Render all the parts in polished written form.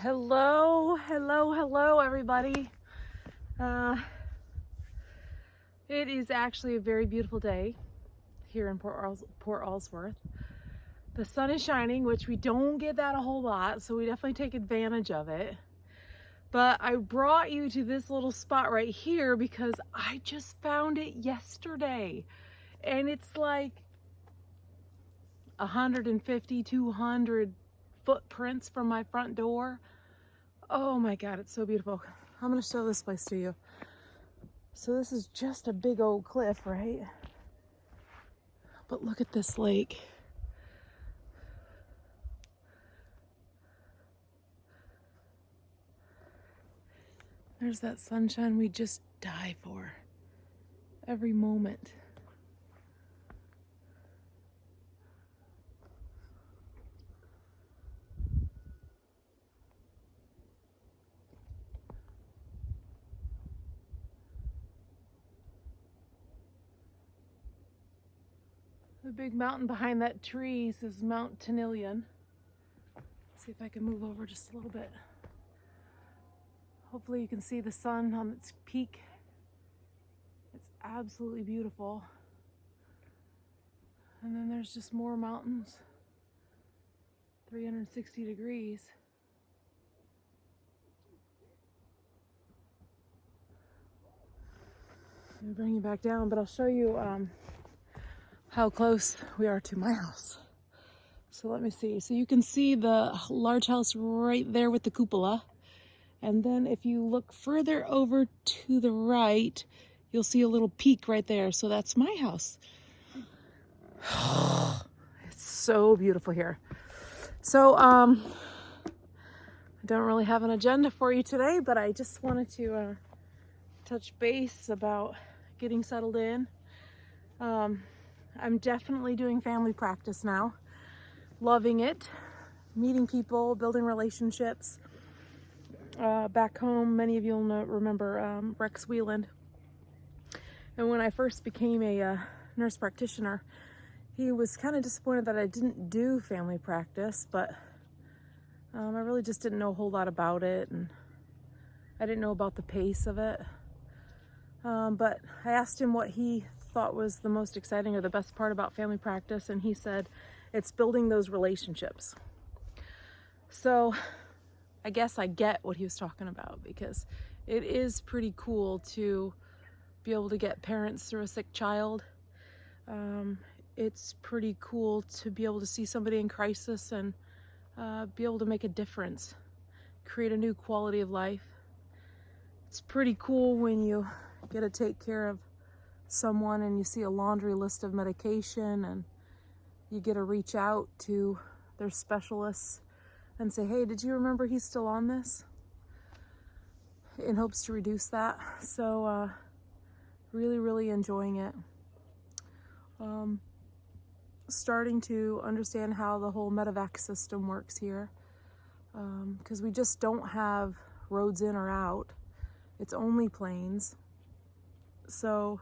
Hello, everybody. It is actually a very beautiful day here in Port Allsworth. The sun is shining, which we don't get that a whole lot, so we definitely take advantage of it. But I brought you to this little spot right here because I just found it yesterday. And it's like 150, 200 footprints from my front door. Oh my God, it's so beautiful. I'm gonna show this place to you. So this is just a big old cliff, right? But look at this lake. There's that sunshine we just die for every moment. The big mountain behind that tree is Mount Tenillion. See if I can move over just a little bit. Hopefully you can see the sun on its peak. It's absolutely beautiful. And then there's just more mountains. 360 degrees. Let me bring you back down, but I'll show you how close we are to my house. So let me see. So you can see the large house right there with the cupola. And then if you look further over to the right, you'll see a little peak right there. So that's my house. It's so beautiful here. So I don't really have an agenda for you today, but I just wanted to touch base about getting settled in. I'm definitely doing family practice now. Loving it. Meeting people, building relationships. Back home, many of you will remember Rex Wheeland. And when I first became a nurse practitioner, he was kind of disappointed that I didn't do family practice, but I really just didn't know a whole lot about it, and I didn't know about the pace of it. But I asked him what he thought was the most exciting or the best part about family practice, and he said it's building those relationships. So I guess I get what he was talking about, because it is pretty cool to be able to get parents through a sick child. It's pretty cool to be able to see somebody in crisis and be able to make a difference, create a new quality of life. It's pretty cool when you get to take care of someone and you see a laundry list of medication and you get to reach out to their specialists and say, hey, did you remember he's still on this? In hopes to reduce that. So really enjoying it. Starting to understand how the whole medevac system works here, because we just don't have roads in or out. It's only planes. So,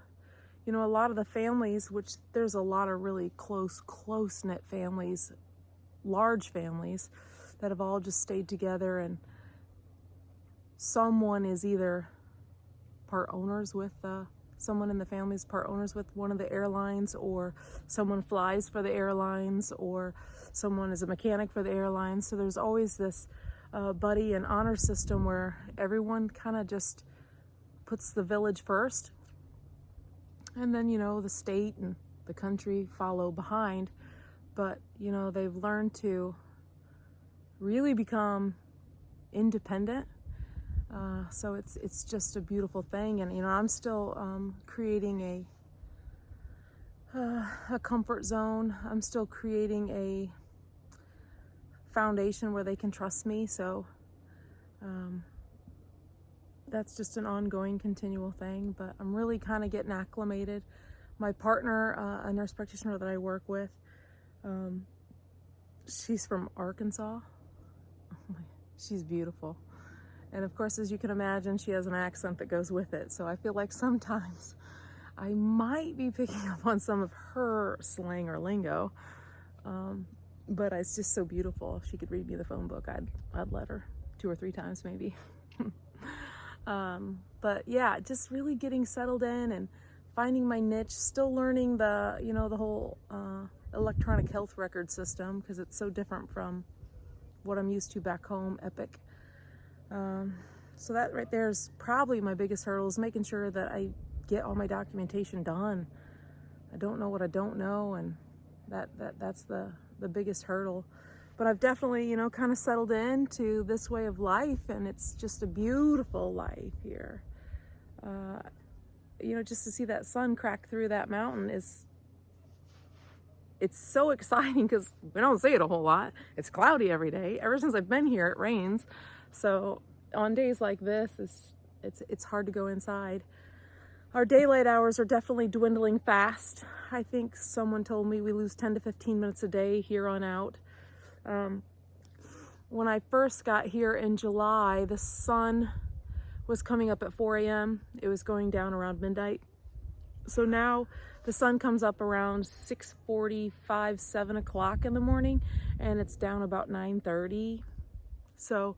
you know, a lot of the families, which there's a lot of really close-knit families, large families, that have all just stayed together, and someone is either part owners with someone in the family is part owners with one of the airlines, or someone flies for the airlines, or someone is a mechanic for the airlines. So there's always this buddy and honor system where everyone kind of just puts the village first, and then, you know, the state and the country follow behind. But, you know, they've learned to really become independent. So it's just a beautiful thing. And, you know, I'm still creating a comfort zone. I'm still creating a foundation where they can trust me. So that's just an ongoing, continual thing. But I'm really kind of getting acclimated. My partner, a nurse practitioner that I work with, she's from Arkansas. She's beautiful. And of course, as you can imagine, she has an accent that goes with it. So I feel like sometimes I might be picking up on some of her slang or lingo. But it's just so beautiful. If she could read me the phone book, I'd let her. 2 or 3 times maybe. But yeah, just really getting settled in and finding my niche, still learning the, you know, the whole electronic health record system, because it's so different from what I'm used to back home, Epic. So that right there is probably my biggest hurdle, is making sure that I get all my documentation done. I don't know what I don't know, and that's the biggest hurdle. But I've definitely, you know, kind of settled into this way of life, and it's just a beautiful life here. You know, just to see that sun crack through that mountain it's so exciting, because we don't see it a whole lot. It's cloudy every day. Ever since I've been here, it rains. So on days like this, it's hard to go inside. Our daylight hours are definitely dwindling fast. I think someone told me we lose 10 to 15 minutes a day here on out. When I first got here in July, the sun was coming up at 4 a.m. It was going down around midnight. So now the sun comes up around 6:45, 7 o'clock in the morning, and it's down about 9:30. So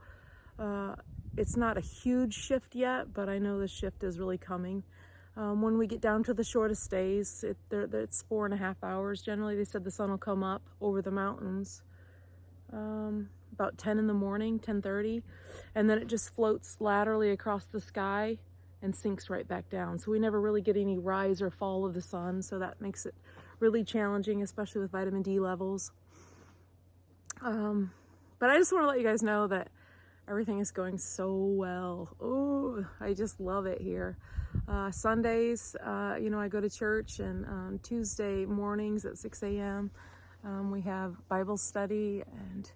it's not a huge shift yet, but I know the shift is really coming. When we get down to the shortest days, it's 4.5 hours. Generally, they said the sun will come up over the mountains about 10 in the morning, 10:30, and then it just floats laterally across the sky and sinks right back down. So we never really get any rise or fall of the sun, so that makes it really challenging, especially with vitamin D levels. But I just want to let you guys know that everything is going so well. Oh, I just love it here. Sundays, you know, I go to church, and Tuesday mornings at 6 a.m. We have Bible study, and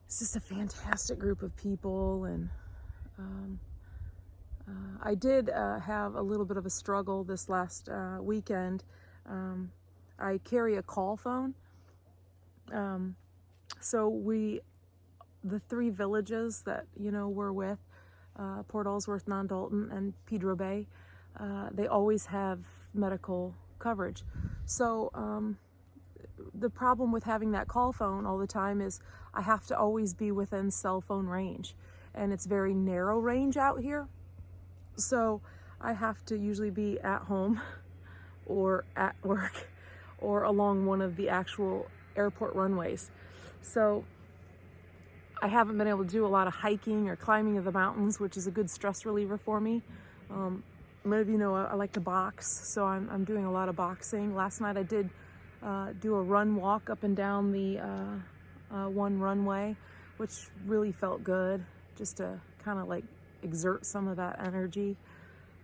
it's just a fantastic group of people. And I did have a little bit of a struggle this last weekend. I carry a call phone. So the 3 villages that, you know, we're with, Port Ellsworth, Non-Dalton, and Pedro Bay, they always have medical coverage. So the problem with having that call phone all the time is I have to always be within cell phone range, and it's very narrow range out here. So I have to usually be at home or at work or along one of the actual airport runways. So I haven't been able to do a lot of hiking or climbing of the mountains, which is a good stress reliever for me. Many of you know I like to box, so I'm doing a lot of boxing. Last night I did do a run walk up and down the one runway, which really felt good, just to kind of like exert some of that energy.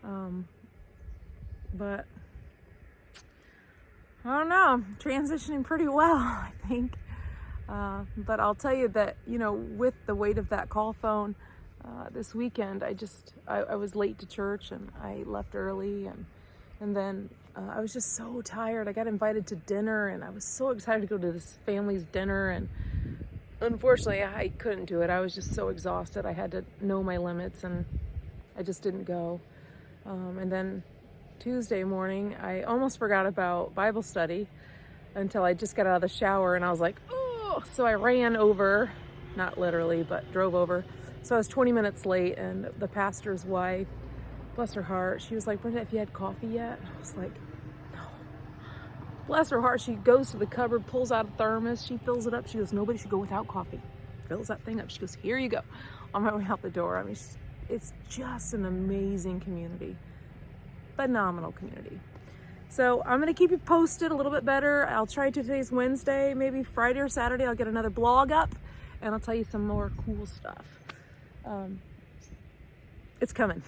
But I don't know, transitioning pretty well, I think. But I'll tell you that, you know, with the weight of that call phone, this weekend, I was late to church, and I left early, and then I was just so tired. I got invited to dinner, and I was so excited to go to this family's dinner, and unfortunately I couldn't do it. I was just so exhausted. I had to know my limits, and I just didn't go. And then Tuesday morning, I almost forgot about Bible study until I just got out of the shower, and I was like, oh, so I ran over, not literally, but drove over. So I was 20 minutes late, and the pastor's wife, bless her heart, she was like, Brenda, have you had coffee yet? And I was like, no. Bless her heart, she goes to the cupboard, pulls out a thermos, she fills it up. She goes, nobody should go without coffee. Fills that thing up. She goes, here you go. On my way out the door. I mean, it's just an amazing community. Phenomenal community. So I'm going to keep you posted a little bit better. I'll try today's Wednesday, maybe Friday or Saturday, I'll get another blog up, and I'll tell you some more cool stuff. It's coming.